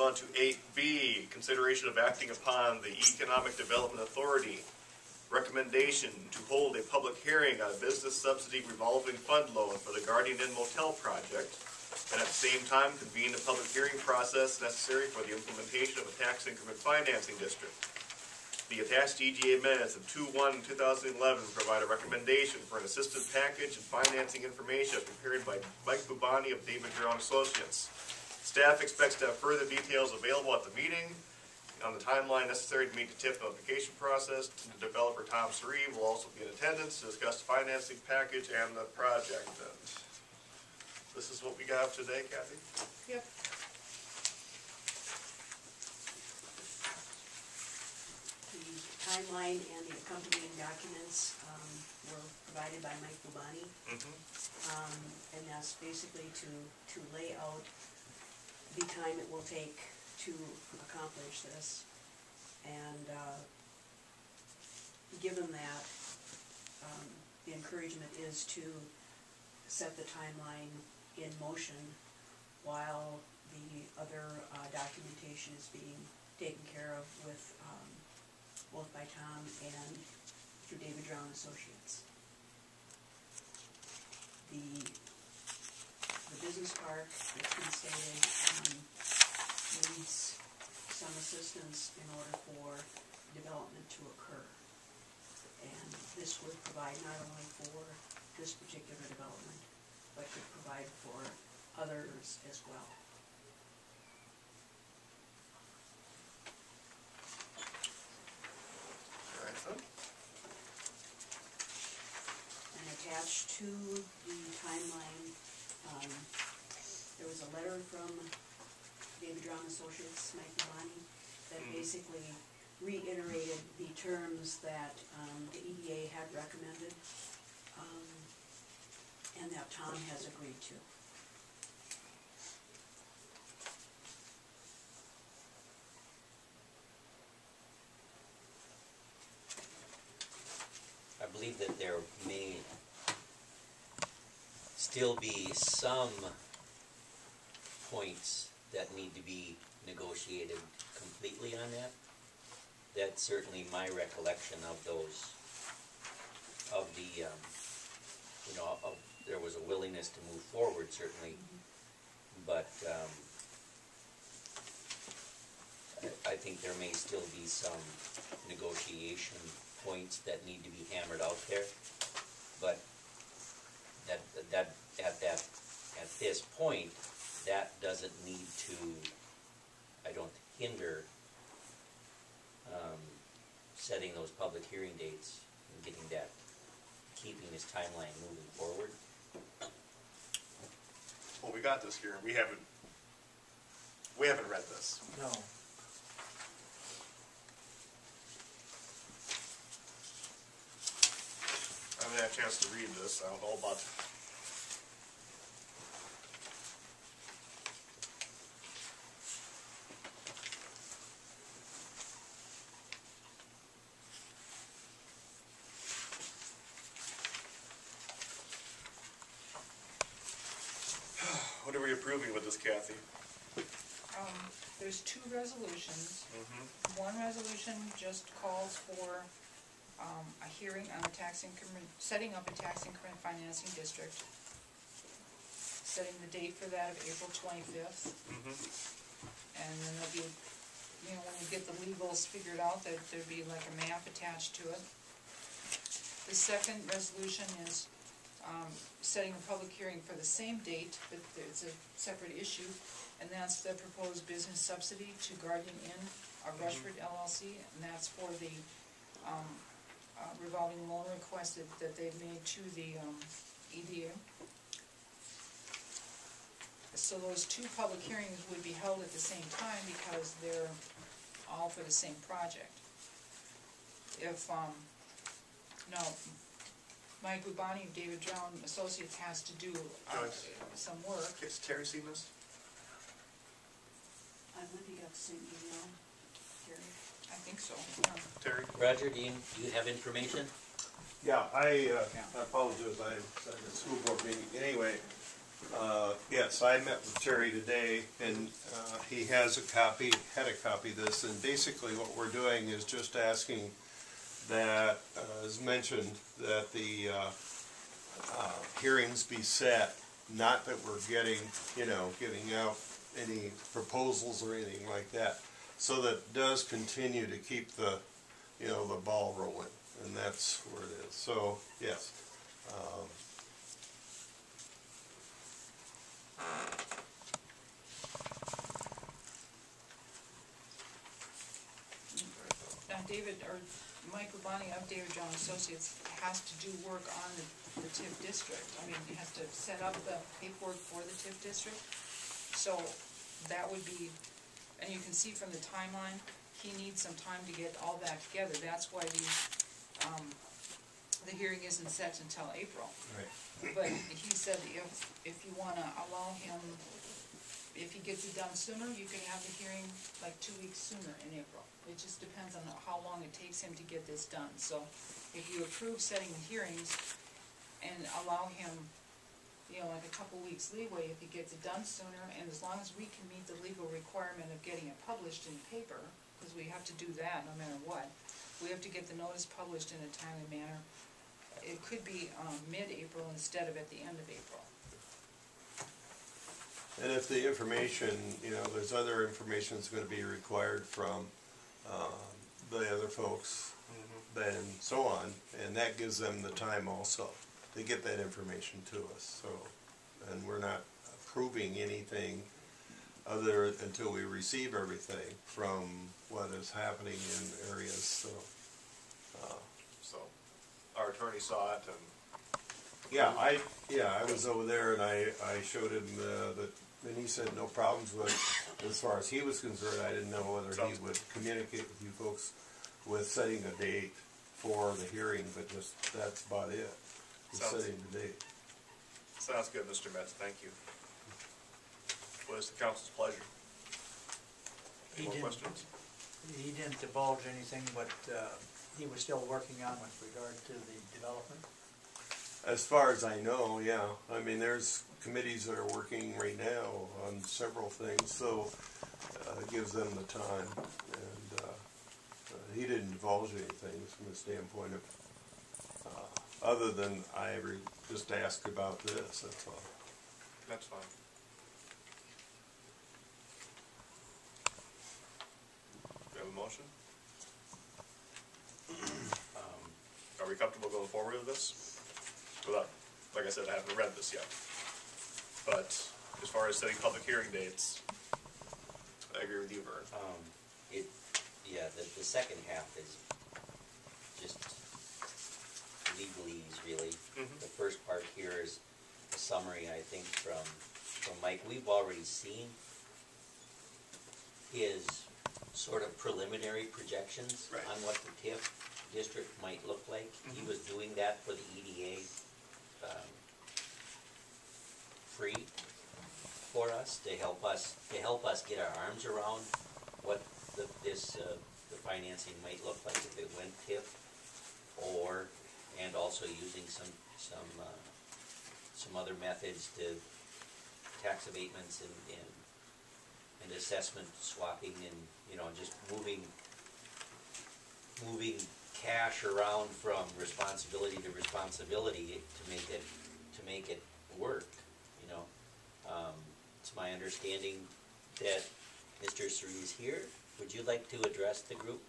on to 8B, consideration of acting upon the Economic Development Authority recommendation to hold a public hearing on a business subsidy revolving fund loan for the Guardian Inn Motel project, and at the same time convene a public hearing process necessary for the implementation of a tax increment financing district. The attached EDA minutes of 2/1/2011 provide a recommendation for an assistant package and financing information prepared by Mike Bubani of David Brown Associates. Staff expects to have further details available at the meeting. On the timeline necessary to meet the TIF notification process, the developer Tom Sari will also be in attendance to discuss the financing package and the project. And this is what we got today, Kathy? Yep. The timeline and the accompanying documents were provided by Mike Bubani. And that's basically to lay out the time it will take to accomplish this, and given that, the encouragement is to set the timeline in motion while the other documentation is being taken care of with both by Tom and through David Brown Associates. The business park, it's been stated, needs some assistance in order for development to occur. And this would provide not only for this particular development, but could provide for others as well. And attached to the timeline, there was a letter from David Brown Associates, Mike Bubani, that basically reiterated the terms that the EDA had recommended and that Tom has agreed to. I believe that there may still be some points that need to be negotiated completely on that. That's certainly my recollection of those, of the, there was a willingness to move forward, certainly, but I think there may still be some negotiation points that need to be hammered out there, but at this point, that doesn't need to, I don't hinder setting those public hearing dates and getting that, keeping this timeline moving forward. Well, we got this here. We haven't read this. No. I haven't had a chance to read this. I don't know about. What are we approving with this, Kathy? There's two resolutions. One resolution just calls for a hearing on a tax increment, setting up a tax increment financing district, setting the date for that of April 25th. And then there'll be, when we get the legals figured out, that there'd be like a map attached to it. The second resolution is setting a public hearing for the same date, but it's a separate issue, and that's the proposed business subsidy to Guardian Inn, Rushford LLC, and that's for the revolving loan request that they've made to the EDA. So those two public hearings would be held at the same time because they're all for the same project. If now Mike Bubani of David Brown Associates has to do some work. Has Terry seen this? I wouldn't have got the same email, Terry. I think so. Yeah. Terry? Roger, do you have information? Yeah, I apologize, I was at the school board meeting. Anyway, yeah, Yes, I met with Terry today, and he has had a copy of this, and basically what we're doing is just asking that, as mentioned, that the hearings be set, not that we're getting, giving out any proposals or anything like that, so that it does continue to keep the, the ball rolling, and that's where it is. So, yes. Now, David, or Mike Rubani of David John Associates has to do work on the TIF district. I mean, he has to set up the paperwork for the TIF district. So that would be, and you can see from the timeline, he needs some time to get all that together. That's why the hearing isn't set until April. Right. But he said if you wanna allow him, if he gets it done sooner, you can have the hearing like 2 weeks sooner in April. It just depends on how long it takes him to get this done. So if you approve setting the hearings and allow him, like a couple weeks leeway if he gets it done sooner, and as long as we can meet the legal requirement of getting it published in paper, because we have to do that no matter what, we have to get the notice published in a timely manner. It could be mid-April instead of at the end of April. And if the information, there's other information that's going to be required from the other folks, then so on, and that gives them the time also to get that information to us. So, and we're not approving anything other until we receive everything from what is happening in areas. So, So, our attorney saw it, and I was over there and I showed him that. And he said no problems with, as far as he was concerned. I didn't know whether he would communicate with you folks with setting a date for the hearing, but just that's about it. Setting the date. Sounds good, Mr. Metz. Thank you. What is the council's pleasure? Any more questions? He didn't divulge anything, but he was still working on with regard to the development. As far as I know, yeah. I mean, there's committees that are working right now on several things, so it gives them the time. And he didn't divulge anything from the standpoint of, other than I just asked about this, that's all. That's fine. Do we have a motion? Are we comfortable going forward with this? Without, like I said, I haven't read this yet. But as far as setting public hearing dates, I agree with you, Vern. The second half is just legalese, really. The first part here is a summary, I think, from Mike. We've already seen his sort of preliminary projections on what the TIF district might look like. He was doing that for the EDA free for us to help us get our arms around what the financing might look like if it went TIF, and also using some other methods to tax abatements and assessment swapping, and just moving cash around from responsibility to responsibility to make it work. It's my understanding that Mr. Suri is here. Would you like to address the group?